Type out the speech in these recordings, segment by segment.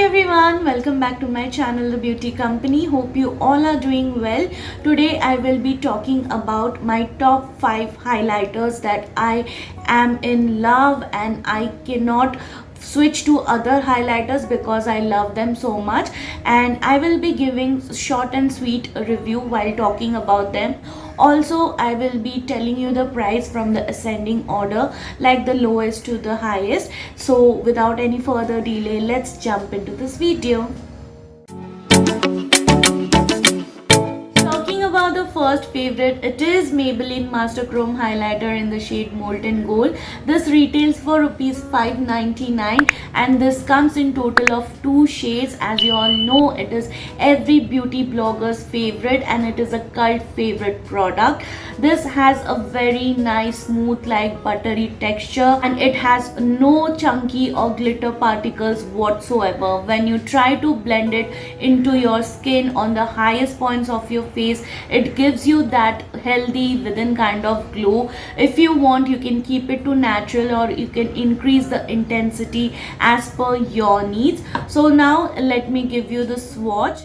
everyone, welcome back to my channel The Beauty Company. Hope you all are doing well. Today I will be talking about my top 5 highlighters that I am in love and I cannot switch to other highlighters because I love them so much, and I will be giving short and sweet review while talking about them. Also, I will be telling you the price from the ascending order, like the lowest to the highest. So without any further delay, let's jump into this video. Talking about the first favorite, it is Maybelline Master Chrome Highlighter in the shade Molten Gold. This retails for rupees 599 and this comes in total of 2 shades. As you all know, it is every beauty blogger's favorite and it is a cult favorite product. This has a very nice smooth like buttery texture and it has no chunky or glitter particles whatsoever. When you try to blend it into your skin on the highest points of your face, it gives you that healthy within kind of glow. If you want, you can keep it to natural or you can increase the intensity as per your needs. So now let me give you the swatch.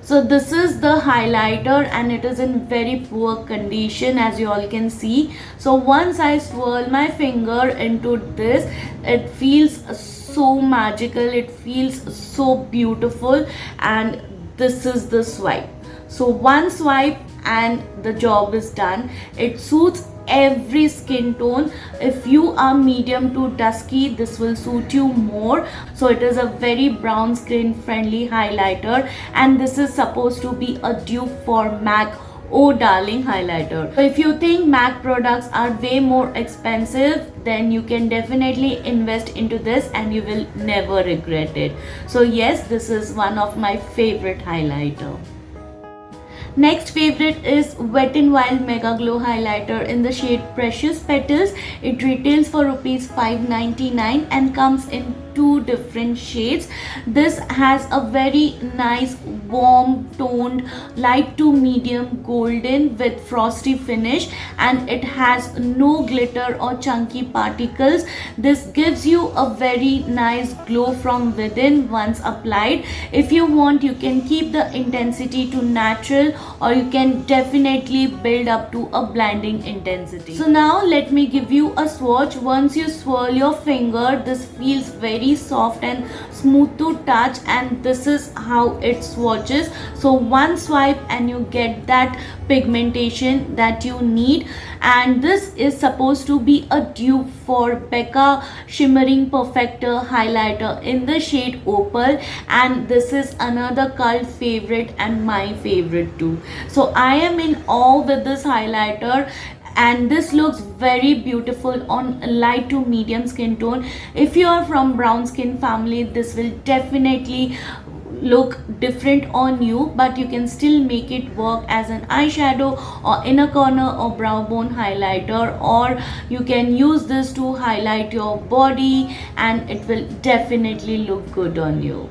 So this is the highlighter and it is in very poor condition, as you all can see. So once I swirl my finger into this, it feels so magical, it feels so beautiful, and this is the swipe. So one swipe and the job is done. It suits every skin tone. If you are medium to dusky, this will suit you more. So it is a very brown skin friendly highlighter and this is supposed to be a dupe for MAC Oh Darling highlighter. So if you think MAC products are way more expensive, then you can definitely invest into this and you will never regret it. So yes, this is one of my favorite highlighter. Next favorite is Wet n Wild Mega Glow Highlighter in the shade Precious Petals. It retails for rupees 599 and comes in 2 different shades. This has a very nice warm toned light to medium golden with frosty finish and it has no glitter or chunky particles. This gives you a very nice glow from within once applied. If you want, you can keep the intensity to natural or you can definitely build up to a blinding intensity. So now let me give you a swatch. Once you swirl your finger, this feels very soft and smooth to touch and this is how it swatches. So one swipe and you get that pigmentation that you need, and this is supposed to be a dupe for Becca Shimmering Perfector highlighter in the shade Opal, and this is another cult favorite and my favorite too. So I am in awe with this highlighter and this looks very beautiful on light to medium skin tone. If you are from brown skin family, this will definitely look different on you, but you can still make it work as an eyeshadow or inner corner or brow bone highlighter, or you can use this to highlight your body and it will definitely look good on you.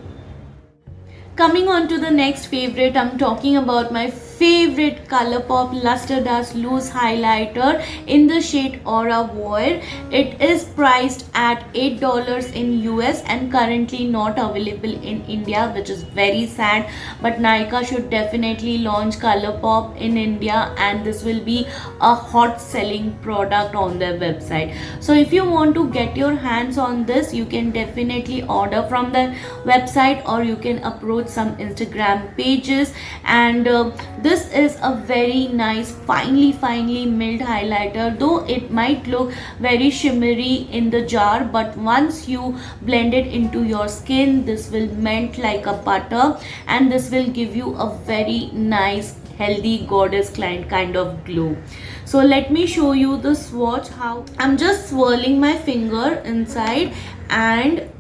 Coming on to the next favorite, I'm talking about my favorite ColourPop Luster Dust Loose Highlighter in the shade Aura Void. It is priced at $8 in US and currently not available in India, which is very sad, but Nykaa should definitely launch ColourPop in India and this will be a hot selling product on their website. So if you want to get your hands on this, you can definitely order from the website or you can approach some Instagram pages, and this is a very nice finely milled highlighter, though it might look very shimmery in the jar, but once you blend it into your skin, this will melt like a butter and this will give you a very nice healthy goddess kind of glow. So let me show you the swatch. How I'm just swirling my finger inside and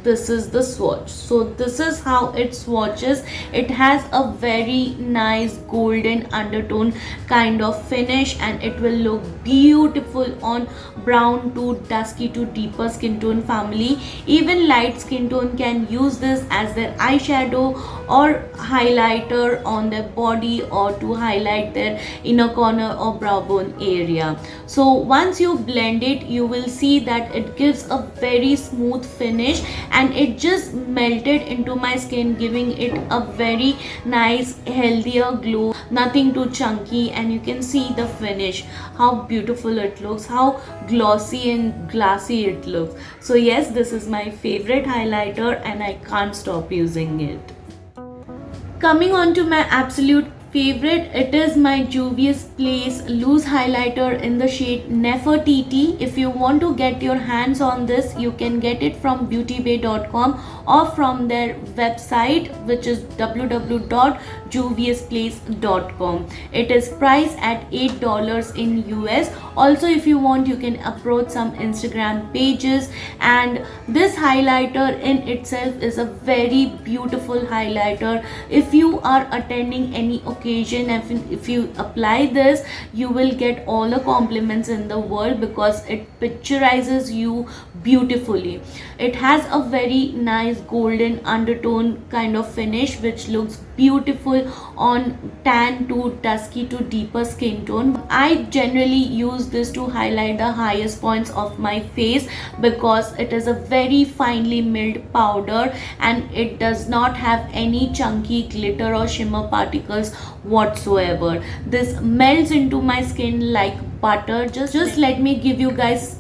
this is the swatch. So this is how it swatches. It has a very nice golden undertone kind of finish and it will look beautiful on brown to dusky to deeper skin tone family. Even light skin tone can use this as their eyeshadow or highlighter on their body or to highlight their inner corner or brow bone area. So once you blend it, you will see that it gives a very smooth finish and it just melted into my skin, giving it a very nice healthier glow, nothing too chunky, and you can see the finish, how beautiful it looks, how glossy and glassy it looks. So yes, this is my favorite highlighter and I can't stop using it. Coming on to my absolute favorite, it is my Juvia's Place loose highlighter in the shade Nefertiti. If you want to get your hands on this, you can get it from beautybay.com or from their website, which is www.juviasplace.com. It is priced at $8 in US. Also, if you want, you can approach some Instagram pages, and this highlighter in itself is a very beautiful highlighter. If you are attending any occasion, if you apply this, you will get all the compliments in the world because it picturizes you beautifully. It has a very nice golden undertone kind of finish which looks beautiful on tan to dusky to deeper skin tone. I generally use this to highlight the highest points of my face because it is a very finely milled powder and it does not have any chunky glitter or shimmer particles whatsoever. This melts into my skin like butter. Just let me give you guys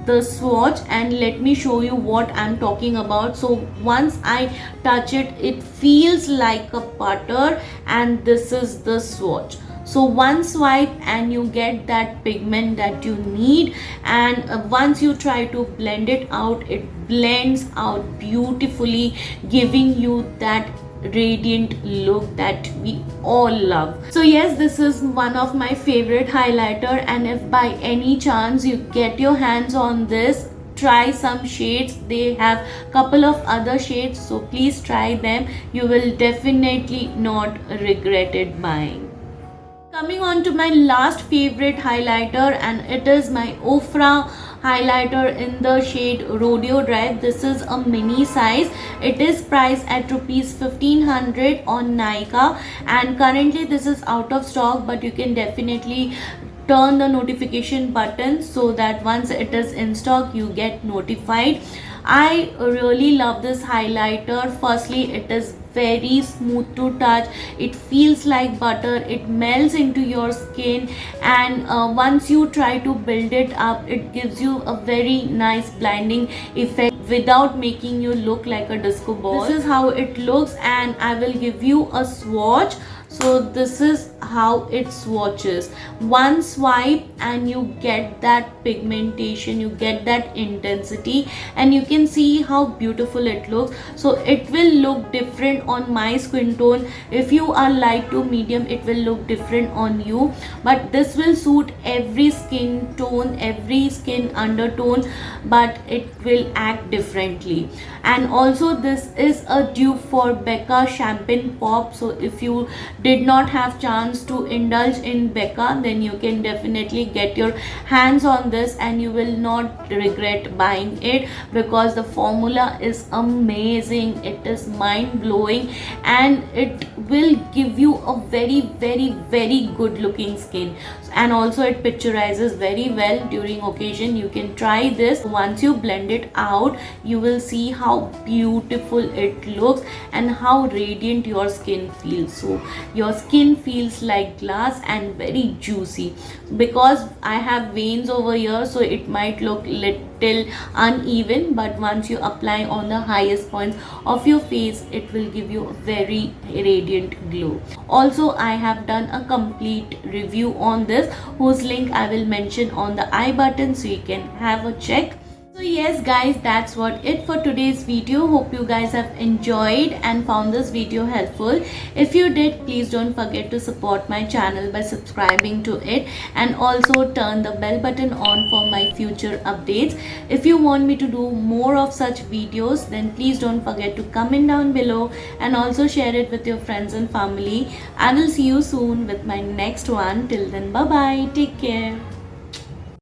the swatch and let me show you what I'm talking about. So once I touch it, it feels like a butter, and this is the swatch. So one swipe and you get that pigment that you need, and once you try to blend it out, it blends out beautifully, giving you that radiant look that we all love. So yes, this is one of my favorite highlighter, and if by any chance you get your hands on this, try some shades. They have couple of other shades, so please try them. You will definitely not regret it buying. Coming on to my last favorite highlighter, and it is my Ofra highlighter in the shade Rodeo Drive. This is a mini size. It is priced at rupees 1500 on Nykaa, and currently this is out of stock, but you can definitely turn the notification button so that once it is in stock you get notified. I really love this highlighter. Firstly, it is very smooth to touch, it feels like butter, it melts into your skin, and once you try to build it up, it gives you a very nice blinding effect without making you look like a disco ball. This is how it looks, and I will give you a swatch. So this is how it swatches. One swipe and you get that pigmentation, you get that intensity, and you can see how beautiful it looks. So it will look different on my skin tone. If you are light to medium, it will look different on you, but this will suit every skin tone, every skin undertone, but it will act differently. And also this is a dupe for Becca Champagne Pop. So if you did not have chance to indulge in Becca, then you can definitely get your hands on this and you will not regret buying it, because the formula is amazing, it is mind-blowing, and it will give you a very good looking skin. And also it picturizes very well during occasion. You can try this. Once you blend it out, you will see how beautiful it looks and how radiant your skin feels. So your skin feels like glass and very juicy. Because I have veins over here, so it might look little uneven, but once you apply on the highest points of your face, it will give you a very radiant glow. Also, I have done a complete review on this, whose link I will mention on the I button, so you can have a check. So yes guys, that's what it for today's video. Hope you guys have enjoyed and found this video helpful. If you did, please don't forget to support my channel by subscribing to it, and also turn the bell button on for my future updates. If you want me to do more of such videos, then please don't forget to comment down below and also share it with your friends and family. I will see you soon with my next one. Till then, bye bye, take care.